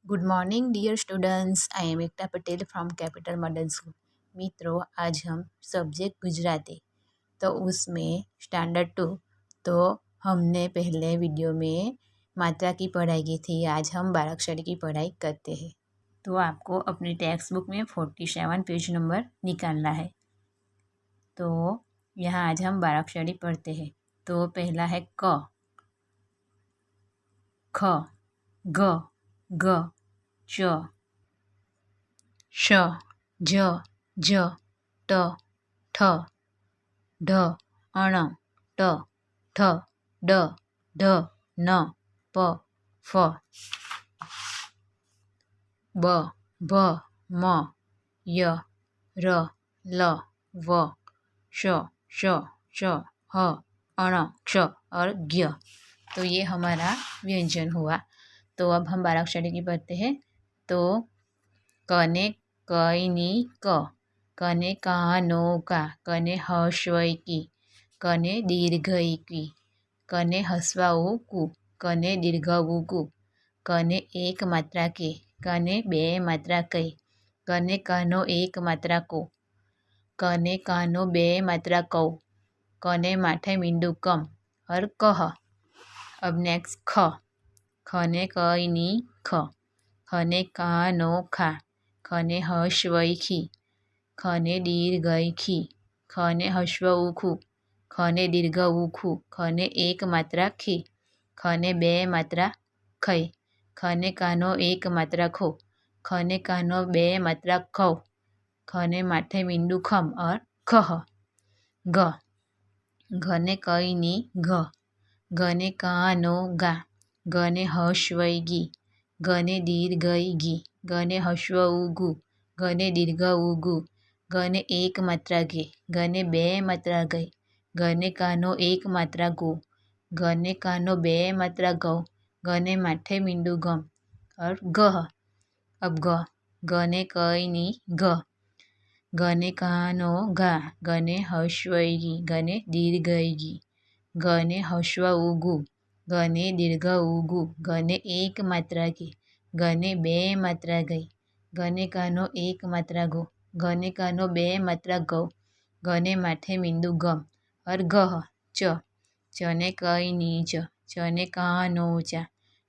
Good morning dear students. I am Ekta Patel from capital model school. मित्रों, आज हम subject Gujarati तो उसमें स्टैंडर्ड 2 तो हमने पहले वीडियो में मात्रा की पढ़ाई की थी। आज हम बाराक्षरी की पढ़ाई करते हैं। तो आपको अपनी टेक्स्ट बुक में 47 पेज नंबर निकालना है। तो यहाँ आज हम बाराक्षरी पढ़ते हैं। तो पहला है क, ख, ग, ग, च, श, झ, झ, ट, ठ, ढ, अण, ट, ठ, ड, ढ, न, प, फ, ब, भ, म, य, र, ल, व, श, श, च, ह, अण, क्ष और ज्ञ। तो ये हमारा व्यंजन हुआ। तो अब हम बाराक्षरी की पढ़ते हैं। तो कने कईनी क, कने कानो का, कने हस्वई की, कने दीर्घई की, कने हस्वाऊ कु, कने दीर्घऊ कु, कने एक मात्रा के, कने बे मात्रा कई, कने कानो एक मात्रा को, कने कानो बे मात्रा कौ, कने माठे मींडू कम और कह। अब नेक्स्ट ख, खने कईनी ख, खने कानो खा, खने हस्वई खी, खने दीर्घई खी, खने हस्वऊ खु, खने दीर्घऊ खु, खने एक मात्रा खी, खने बे मात्रा खई, खने कानो एक मात्रा खो, खने कानो बे मात्रा खौ, खने माठे मींडू खम और खह। ग, घने कईनी घ, घने कानो गा, घने हस्वई गी, घने दीर्घई गी, घने हस्वऊ गु, घने दीर्घऊ गु, घने एक मात्रा गे, घने बे मात्रा गई, घने कानो एक मात्रा गो, घने कानो बे मात्रा गौ, घने माठे मींडू गम और गह। अब ग, घने कईनी घ, घने कानो घा, घने हस्वई गी, घने दीर्घई गी, घने हस्वऊ गु, घने दीर्घऊ गु, घने एक मात्रा गे, घने बे मात्रा गई, घने कानो एक मात्रा गो, घने कानो बे मात्रा गौ, घने माठे मींडू गम और गह। च, चने कईनी च, चने कानो चा,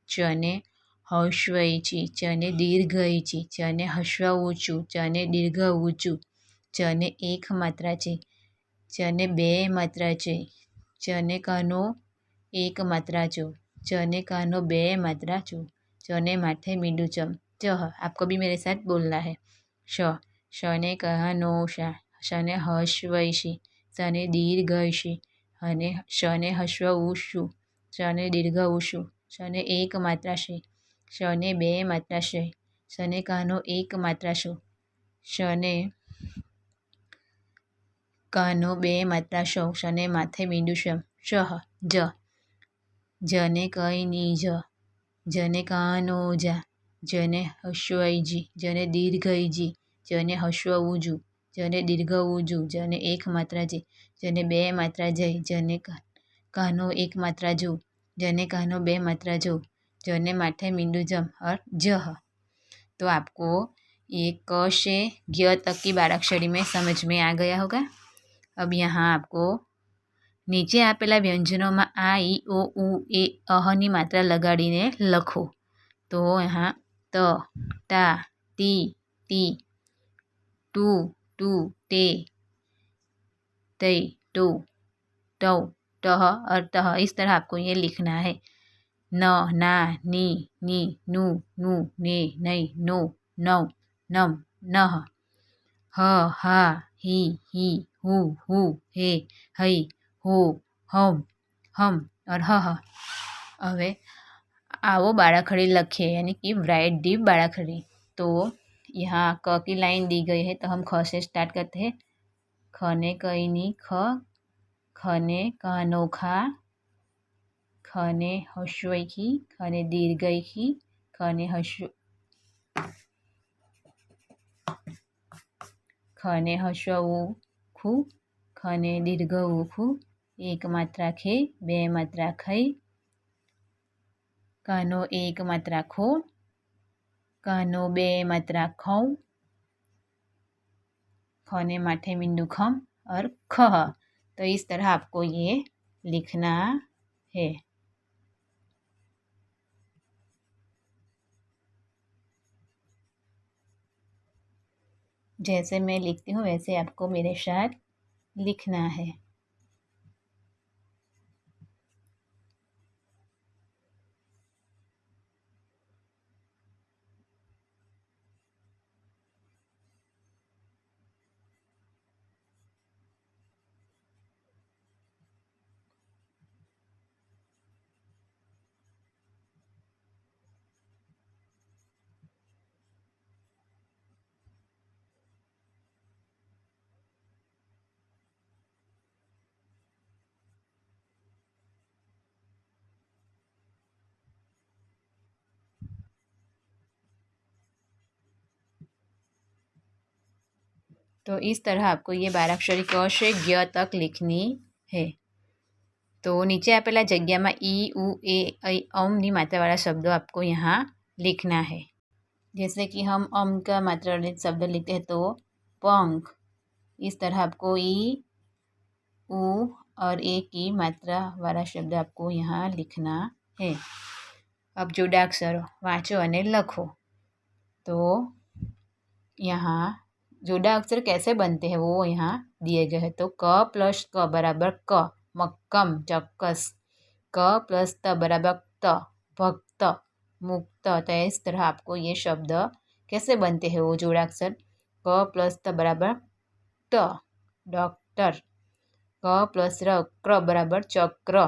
चने हस्वई ची, चने दीर्घई ची, चने हस्वऊ चू, चने दीर्घऊ चू, चने एक मात्रा चे, चने बे मात्रा चे, चने कानो एक मात्रा चो, चने कानो बे मात्रा चो, चने माठे मींडू चम। चह, आपको भी मेरे साथ बोलना है। श, शने कानो शा, शने हस्वई शी, शने दीर्घई शी, हने शने हस्वऊ शु, शने दीर्घऊ शु, शने एक मात्रा शे, शने बे मात्रा शे, शने कानो एक मात्रा शो, शने कानो बे मात्रा शौ, शने माथे मींडू शम। शह, ज, जने कईनी ज, जने कानो जा, जने हस्वई जी, जने दीर्घई जी, जने हस्वऊ जू, जने दीर्घऊ जू, जने एक मात्रा जे, जने बे मात्रा जय, जने कानो एक मात्रा जो, जने कानो बे मात्रा जो, जने माठे मींडू जम और जह। तो आपको ये क से ज्ञ तक की बाराक्षरी में समझ में आ गया होगा। अब यहाँ आपको નીચે આપેલા વ્યંજનોમાં આ ઈ ઓ ઉ એ અહની માત્રા લગાડીને લખો. તો यहाँ त, ता, ती, ती, टू, टू, ते, तै, टो, टौ, टह और तह। इस तरह आपको ये लिखना है। न, ना, नी, नी, नू, नू, ने, नै, नो, नौ, नम, नह, ह, हा, ही, हू, हू, हे, हई, हो, हम, हम और ह। હવે आओ बाराखड़ी लखे यानी कि राइट दी बाराखड़ी। तो यहाँ क की लाइन दी गई है तो हम ख से स्टार्ट करते हैं। खने कईनी ख, खने कानो खा, खने हस्वई खी, खने दीर्घई खी, खने हस्वऊ खू, खने दीर्घऊ खू, एक मात्रा खे, बे मात्रा खई, कानो एक मात्रा खो, कानो बे मात्रा खौ, खने माथे मिंडू खम और खह। तो इस तरह आपको ये लिखना है। जैसे मैं लिखती हूँ वैसे आपको मेरे साथ लिखना है। तो इस तरह आपको ये 12 अक्षरी क से ज्ञ तक लिखनी है। तो नीचे आपेला जग्या में ई उ ए ऐ अमनी मात्रावाला शब्दों आपको यहाँ लिखना है। जैसे कि हम अम का मात्रा वाले शब्द लिखते हैं तो पंख। इस तरह आपको ई उ और ए की मात्रा वाला शब्द आपको यहाँ लिखना है। अब जोड़ाक्षर वाँचो और लखो। तो यहाँ जोड़ा अक्षर कैसे बनते हैं वो यहाँ दिए गए हैं। तो क प्लस क बराबर क, मक्कम चक्कस। क प्लस त बराबर त, भक्त मुक्त। तो इस तरह आपको ये शब्द कैसे बनते हैं वो जोड़ाक्षर। क प्लस त बराबर ट, डॉक्टर। क प्लस र क्र बराबर चक्र।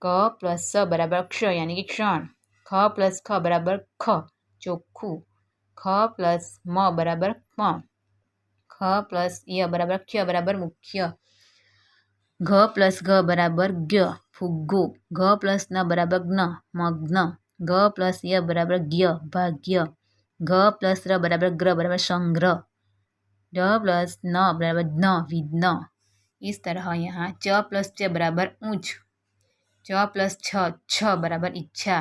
क प्लस स बराबर क्ष यानी कि क्षण। ख प्लस ख बराबर ख, ચોખ્ખું। ख प्लस म बराबर म। ख प्लस य बराबर क्ष बराबर मुख्य। घ प्लस घ बराबर ज्ञ, फुग्गो। घ प्लस न बराबर ज्ञ, मग्न। घ प्लस य बराबर ज्ञ, भाग्य। घ प्लस र बराबर ग्र बराबर संग्रह। ड प्लस न बराबर ज्ञ, विघ्न। इस तरह यहाँ च प्लस च बराबर ऊंच। च प्लस छ बराबर इच्छा।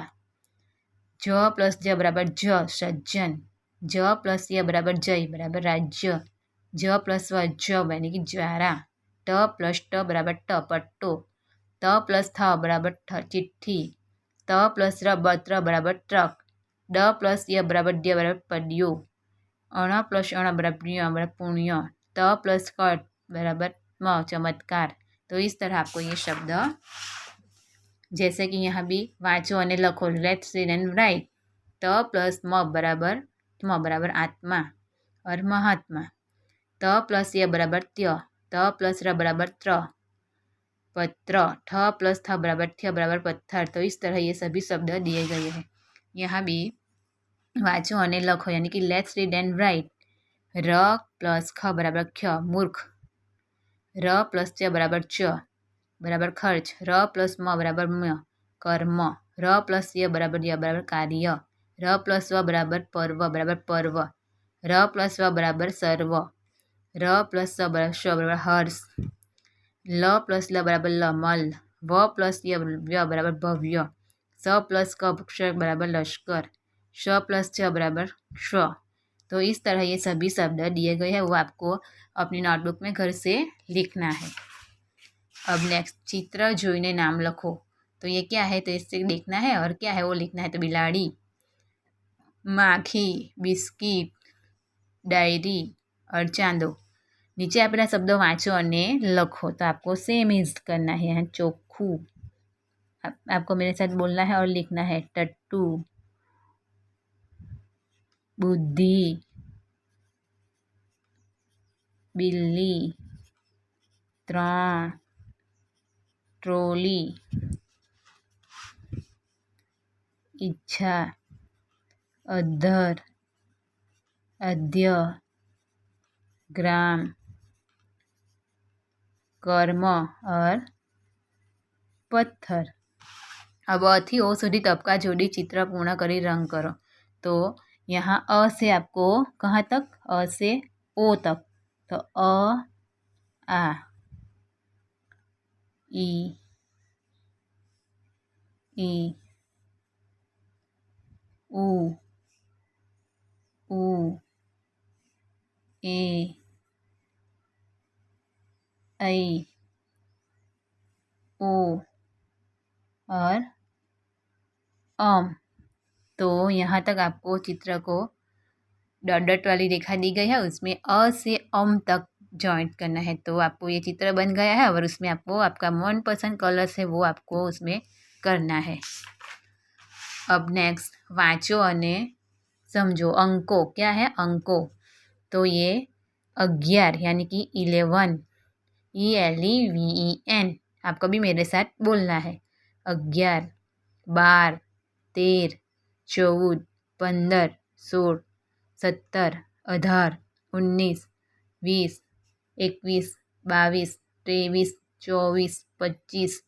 ज प्लस ज बराबर ज, सज्जन। ज प्लस य बराबर जय बराबर राज्य। ज प्लस व ज यानी कि ज्वारा। ट प्लस ट बराबर ट, पट्टो। त प्लस थ बराबर ठ, चिट्ठी। त प्लस र त्र बराबर ट्रक। ड प्लस य बराबर ड्य बराबर पड्यो। अण प्लस अण बराबर बराबर पुण्य। त प्लस क बराबर म, चमत्कार। तो इस तरह आपको ये शब्द जैसे कि यहाँ भी वाँचो और लखो। Let's read and write. त प्लस म बराबर आत्मा और महात्मा। त प्लस य बराबर त्य। त प्लस र बराबर त्र, पत्र। ठ प्लस थ बराबर थ्य बराबर पत्थर। तो इस तरह ये सभी शब्द दिए गए हैं। यहाँ भी वाँचो और लखो यानी कि लेट्स रीड एंड राइट। र प्लस ख बराबर क्ष, मूर्ख। र प्लस च बराबर च बराबर खर्च। र प्लस म बराबर म, कर्म। र प्लस य बराबर कार्य। र प्लस व बराबर पर्व। र प्लस व बराबर सर्व। र प्लस स बराबर श बराबर हर्ष। ल प्लस ल बराबर लमल। व प्लस य बराबर भव्य। स प्लस क बराबर लश्कर। श प्लस छ बराबर श्व। तो इस तरह ये सभी शब्द दिए गए हैं वो आपको अपनी नोटबुक में घर से लिखना है। अब नेक्स्ट चित्र जोईने नाम लखो। तो ये क्या है तो इससे देखना है और क्या है वो लिखना है। तो बिलाड़ी, माखी, बिस्किट, डायरी और चांदो। नीचे आपेला शब्दों वाँचो और लखो। तो आपको सेम इज करना है। यहाँ चोखू आपको मेरे साथ बोलना है और लिखना है। टट्टू, बुद्धि, बिल्ली, त्रण, ट्रोली, इच्छा, अद्धर, अद्य, ग्राम, कर्म और पत्थर। अब अ थी ओ सुधी तबका जोड़ी चित्र पूर्ण करी रंग करो। तो यहाँ अ से आपको कहाँ तक, अ से ओ तक। तो अ, आ, ई, उ, ए ऐ ओ और तो यहाँ तक आपको चित्र को डॉट वाली रेखा दी गई है, उसमें अ से तक जॉइंट करना है। तो आपको ये चित्र बन गया है और उसमें आपको आपका मनपसंद कलर्स है वो आपको उसमें करना है। अब नेक्स्ट वाँचो અને समझो। अंकों क्या है? अंकों तो ये 11 यानी कि 11 ELEVEN आपको भी मेरे साथ बोलना है। 11 12 13 14 15 16 17 18 19 20 21 22 23 24 25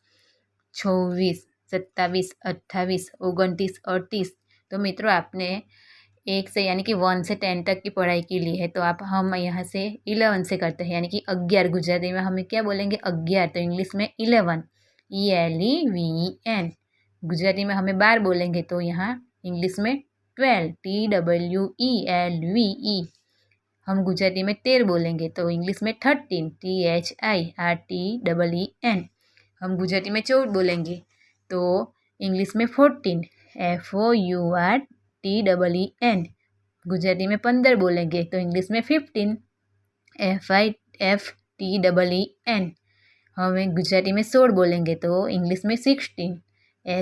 26 27 28 29 30। तो मित्रों आपने 1 से यानी कि 1 से 10 तक की पढ़ाई की ली है, तो हम यहाँ से 11 से करते हैं, यानी कि 11 गुजराती में हमें क्या बोलेंगे? 11। तो इंग्लिश में 11 ELEVEN। गुजराती में हमें 12 बोलेंगे तो यहाँ इंग्लिश में 12 TWELVE। हम गुजराती में 13 बोलेंगे तो इंग्लिश में 13 THIRTEEN। हम गुजराती में 14 बोलेंगे तो इंग्लिश में 14 FOURTEEN। गुजराती में 15 बोलेंगे तो इंग्लिश में 15 FIFTEEN। हमें गुजराती में 16 बोलेंगे तो इंग्लिश में 16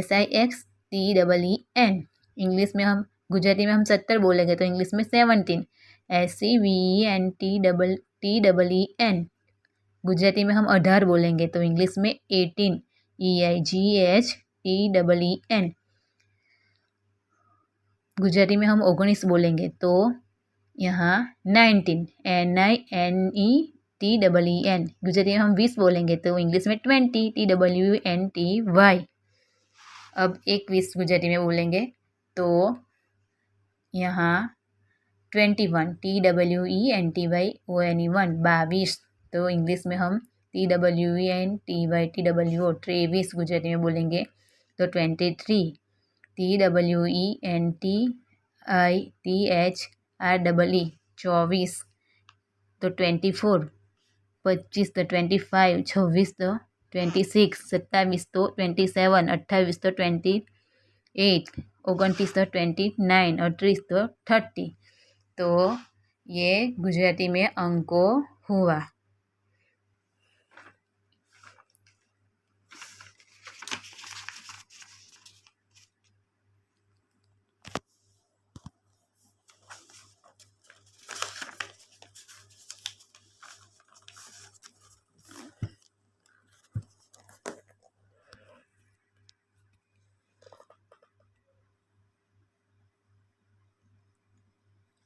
SIXTEEN। इंग्लिश में हम गुजराती में हम 70 बोलेंगे तो इंग्लिश में 17 SEVENTEEN। गुजराती में हम 18 बोलेंगे तो इंग्लिश में 18 EIGHTEEN। गुजराती में हम 19 बोलेंगे तो यहाँ 19 NINETEEN। गुजराती में हम 20 बोलेंगे तो इंग्लिश में 20 TWENTY। अब 21 गुजराती में बोलेंगे तो यहाँ 21 TWENTYON 22। तो इंग्लिश में हम TWENTYTWO 23 गुजराती में बोलेंगे तो 23 TWENTITHREE 24। तो 24 25 तो 25 26 तो 26 27 तो 27 28 तो 28 29 तो 29 और 30 तो 30। तो ये गुजराती में अंकों हुआ।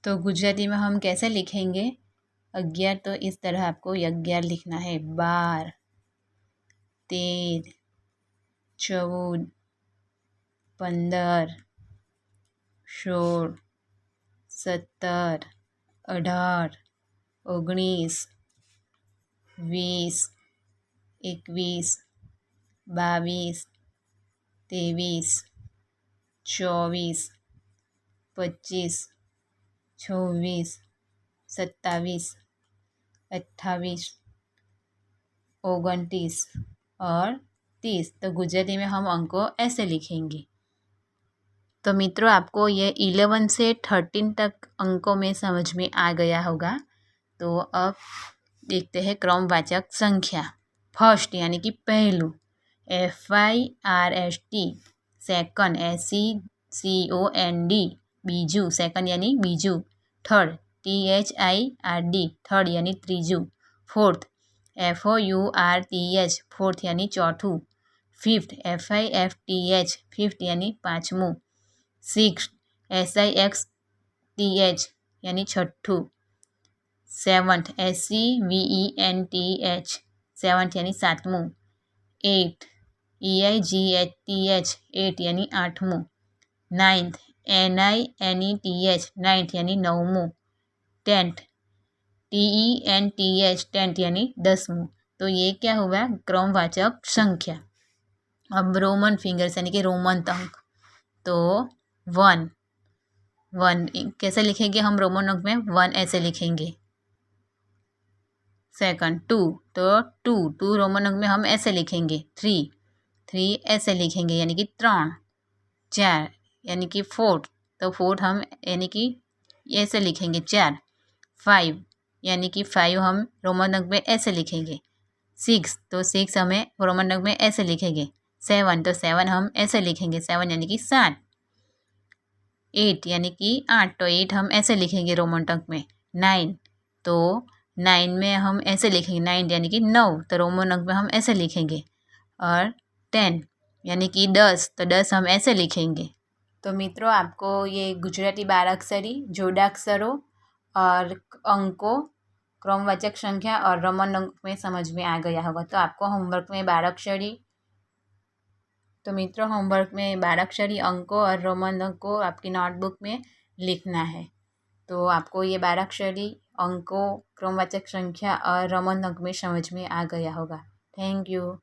तो गुजराती में हम कैसे लिखेंगे 11? तो इस तरह आपको 11 लिखना है। 12 13 14 15 16 17 18 19 20 21 22 23 24 25 26 27 28 29 और 30। तो गुजराती में हम अंकों ऐसे लिखेंगे। तो मित्रों आपको ये 11 से 13 तक अंकों में समझ में आ गया होगा। तो अब देखते हैं क्रमवाचक संख्या। फर्स्ट यानी कि पहलू FIRST। Second SECOND। Biju second यानी बीजू। थर्ड THIRD थर्ड यानी त्रीजू। फोर्थ FOURTH फोर्थ यानी चौथू। फिफ्थ FIFTH फिफ्थ यानी पाँचमू। सिक्स्थ SIXTH यानी छठू। सेवन्थ SEVENTH सेवन्थ यानी सातमू। एट्थ EIGHTH एट यानी आठमू। नाइन्थ NINETH नाइन्थ यानी नवमू। टेंथ TENTH टेंथ यानी दसमू। तो ये क्या हुआ? क्रमवाचक संख्या। अब रोमन फिंगर्स यानी कि रोमन अंक। तो 1 कैसे लिखेंगे हम रोमन अंक में? 1 ऐसे लिखेंगे। सेकंड 2, तो टू रोमन अंक में हम ऐसे लिखेंगे। 3 ऐसे लिखेंगे यानी कि 3। 4 यानी कि 4, तो 4 हम यानी कि ऐसे लिखेंगे 4। 5 यानी कि 5 हम रोमन अंक में ऐसे लिखेंगे। 6, तो 6 हमें रोमन अंक में ऐसे लिखेंगे। 7, तो 7 हम ऐसे लिखेंगे, 7 यानी कि 7। 8 यानी कि 8, तो 8 हम ऐसे लिखेंगे रोमन अंक में। 9, तो 9 में हम ऐसे लिखेंगे, 9 यानी कि 9, तो रोमन अंक में हम ऐसे लिखेंगे। और 10 यानी कि 10, तो 10 हम ऐसे लिखेंगे। तो मित्रों, आपको ये गुजराती बाराक्षरी, जोड़ाक्षरों और अंकों, क्रमवाचक संख्या और रोमन अंक में समझ में आ गया होगा। तो आपको होमवर्क में बाराक्षरी, तो मित्रों होमवर्क में बाराक्षरी अंकों और रोमन अंकों आपकी नोटबुक में लिखना है। तो आपको ये बाराक्षरी अंकों, क्रमवाचक संख्या और रोमन अंक में समझ में आ गया होगा। Thank you.